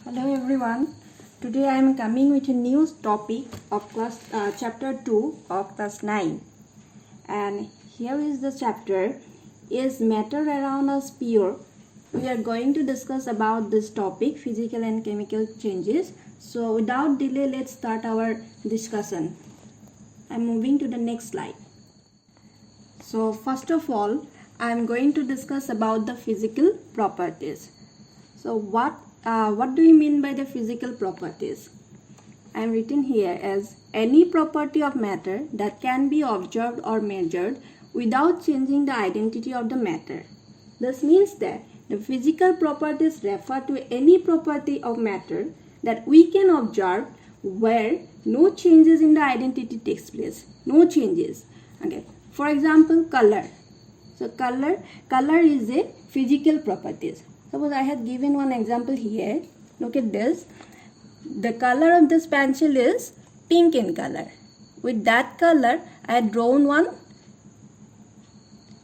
Hello everyone. Today I am coming with a new topic of chapter 2 of class 9. And here is the chapter, Is Matter Around Us Pure? We are going to discuss about this topic, physical and chemical changes. So without delay, let's start our discussion. I am moving to the next slide. So first of all, I am going to discuss about the physical properties. So what do you mean by the physical properties? I am written here as any property of matter that can be observed or measured without changing the identity of the matter. This means that the physical properties refer to any property of matter that we can observe where no changes in the identity takes place. No changes. Okay. For example, color. So color is a physical properties. Suppose I had given one example here. Look at this. The color of this pencil is pink in color. With that color, I had drawn one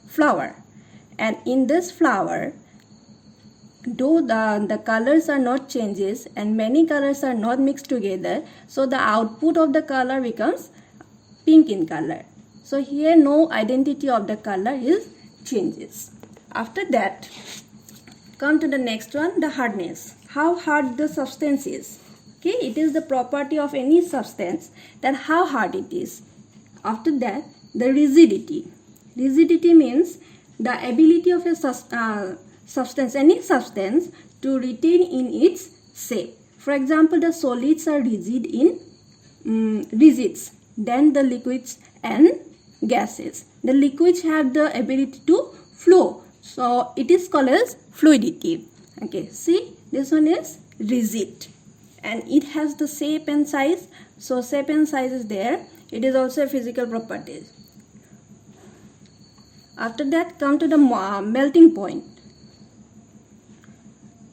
flower. And in this flower, though the colors are not changes and many colors are not mixed together, so the output of the color becomes pink in color. So here no identity of the color is changes. After that, come to the next one, the hardness. How hard the substance is. Okay, it is the property of any substance that how hard it is. After that, the rigidity. Rigidity means the ability of a substance, any substance, to retain in its shape. For example, the solids are rigid in rigids, then the liquids and gases. The liquids have the ability to flow. So it is called as fluidity. Okay, see, this one is rigid and it has the shape and size. So shape and size is there. It is also a physical property. After that, come to the melting point.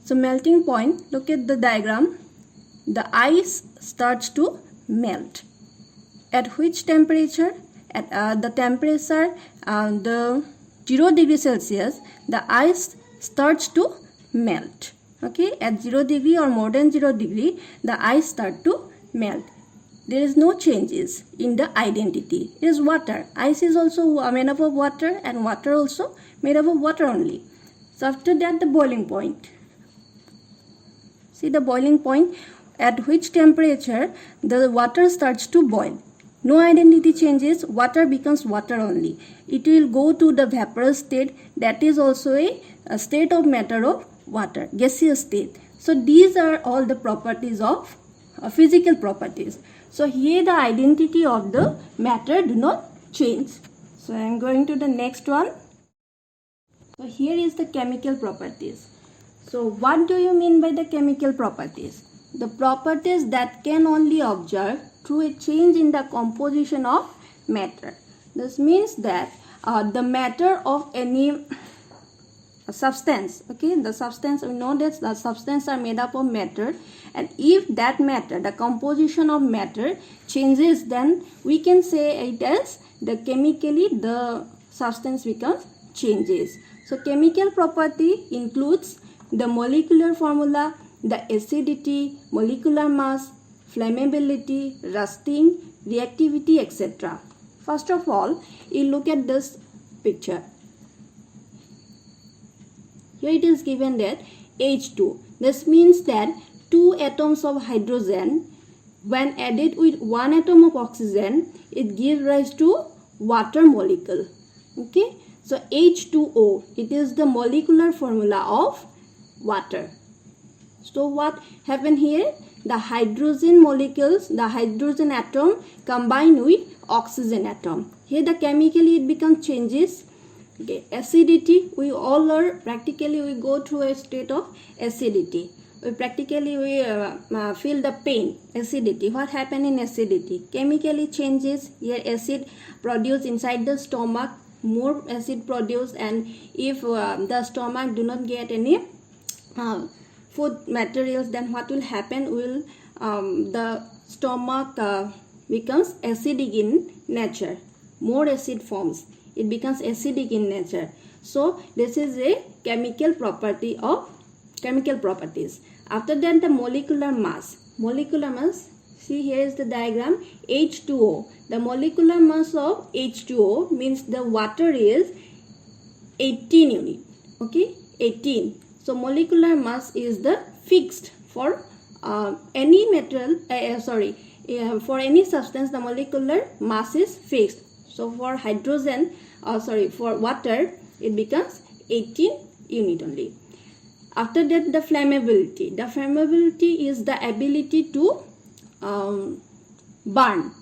So melting point, look at the diagram. The ice starts to melt. At which temperature? At the temperature, the 0 degree Celsius, the ice starts to melt. Okay, at 0 degree or more than 0 degree, the ice starts to melt. There is no changes in the identity. It is water. Ice is also made up of water and water also made up of water only. So after that, the boiling point. See the boiling point, at which temperature the water starts to boil. No identity changes, water becomes water only. It will go to the vaporous state, that is also a state of matter of water, gaseous state. So these are all the properties of physical properties. So here the identity of the matter do not change. So I am going to the next one. So here is the chemical properties. So what do you mean by the chemical properties? The properties that can only observe through a change in the composition of matter. This means that the matter of any substance, okay, the substance, we know that the substance are made up of matter, and if that matter, the composition of matter changes, then we can say it as the chemically the substance becomes changes. So chemical property includes the molecular formula, the acidity, molecular mass, flammability, rusting, reactivity, etc. First of all, you look at this picture. Here it is given that H2. This means that 2 atoms of hydrogen, when added with 1 atom of oxygen, it gives rise to water molecule. Okay, so H2O, it is the molecular formula of water. So what happened here? The hydrogen molecules, the hydrogen atom combine with oxygen atom. Here the chemically it becomes changes. Okay, acidity, we all are practically we go through a state of acidity. We practically feel the pain, acidity. What happened in acidity? Chemically changes. Here acid produced inside the stomach, more acid produced, and if the stomach do not get any food materials, then what will happen? Will the stomach becomes acidic in nature. More acid forms. It becomes acidic in nature. So this is a chemical property of chemical properties. After that, the molecular mass. Molecular mass, see here is the diagram, H2O. The molecular mass of H2O means the water is 18 unit. Okay, 18. So molecular mass is the fixed for any metal, for any substance, the molecular mass is fixed. So for hydrogen, for water, it becomes 18 unit only. After that, the flammability. The flammability is the ability to burn.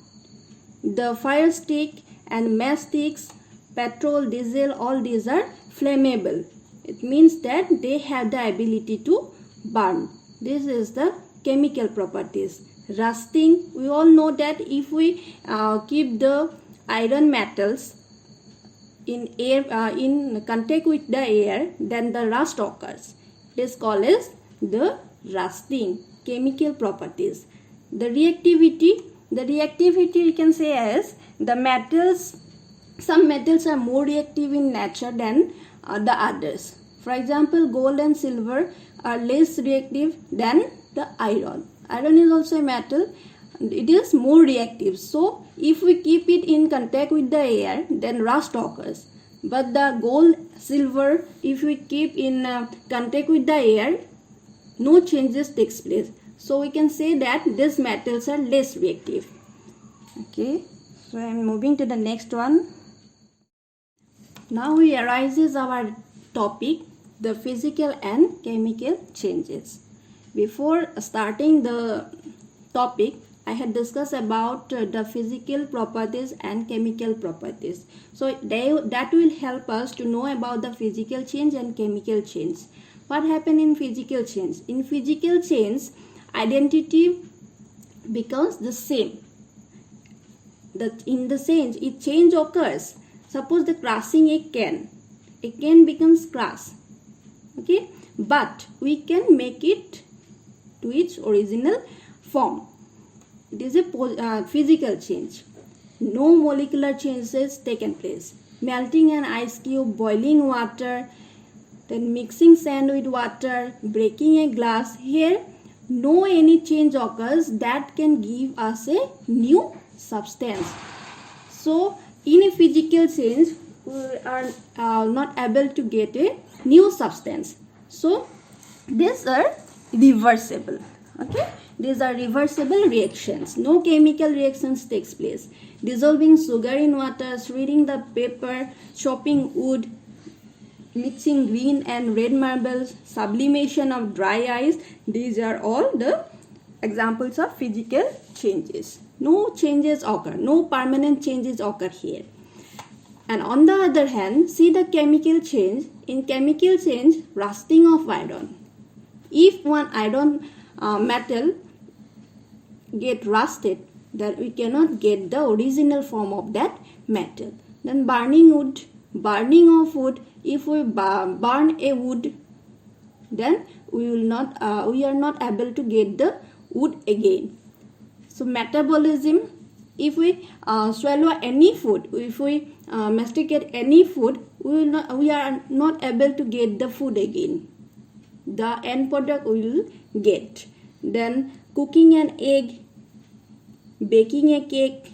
The fire stick and matchsticks, petrol, diesel, all these are flammable. It means that they have the ability to burn. This is the chemical properties. Rusting, we all know that if we keep the iron metals in air, in contact with the air, then the rust occurs. This is called as the rusting. Chemical properties. The reactivity you can say as the metals. Some metals are more reactive in nature than the others. For example, gold and silver are less reactive than the iron. Iron is also a metal. It is more reactive. So, if we keep it in contact with the air, then rust occurs. But the gold, silver, if we keep in contact with the air, no changes takes place. So, we can say that these metals are less reactive. Okay. So, I am moving to the next one. Now, arises our topic, the physical and chemical changes. Before starting the topic, I had discussed about the physical properties and chemical properties. So that will help us to know about the physical change and chemical change. What happened in physical change? In physical change, identity becomes the same. In the sense, it change occurs. Suppose the crushing a can becomes crush. Okay, but we can make it to its original form. It is a physical change. No molecular changes taken place. Melting an ice cube, boiling water, then mixing sand with water, breaking a glass. Here, no any change occurs that can give us a new substance. So, in a physical change, we are not able to get a new substance. So, these are reversible. Okay, these are reversible reactions. No chemical reactions takes place. Dissolving sugar in water, shredding the paper, chopping wood, mixing green and red marbles, sublimation of dry ice. These are all the examples of physical changes. No changes occur. No permanent changes occur here. And on the other hand, see the chemical change. In chemical change, rusting of iron. If one iron metal get rusted, then we cannot get the original form of that metal. Then burning wood, burning of wood. If we burn a wood, then we are not able to get the wood again. So metabolism, if we swallow any food, if we masticate any food, we are not able to get the food again. The end product we will get. Then cooking an egg, baking a cake,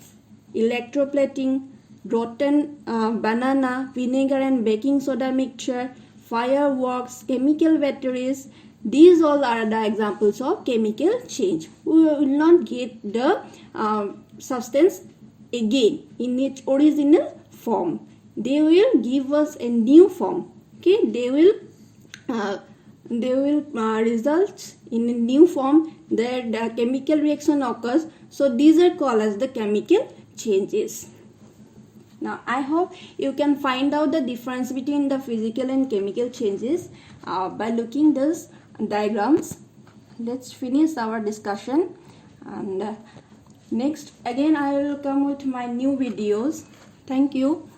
electroplating, rotten banana, vinegar and baking soda mixture, fireworks, chemical batteries. These all are the examples of chemical change. We will not get the substance again in its original form. They will give us a new form. Okay, they will result in a new form. The chemical reaction occurs. So these are called as the chemical changes. Now I hope you can find out the difference between the physical and chemical changes by looking this diagrams. Let's finish our discussion, and next again I will come with my new videos. Thank you.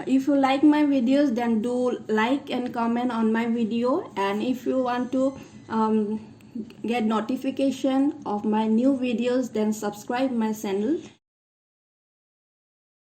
If you like my videos, then do like and comment on my video, and if you want to get notification of my new videos, then subscribe my channel.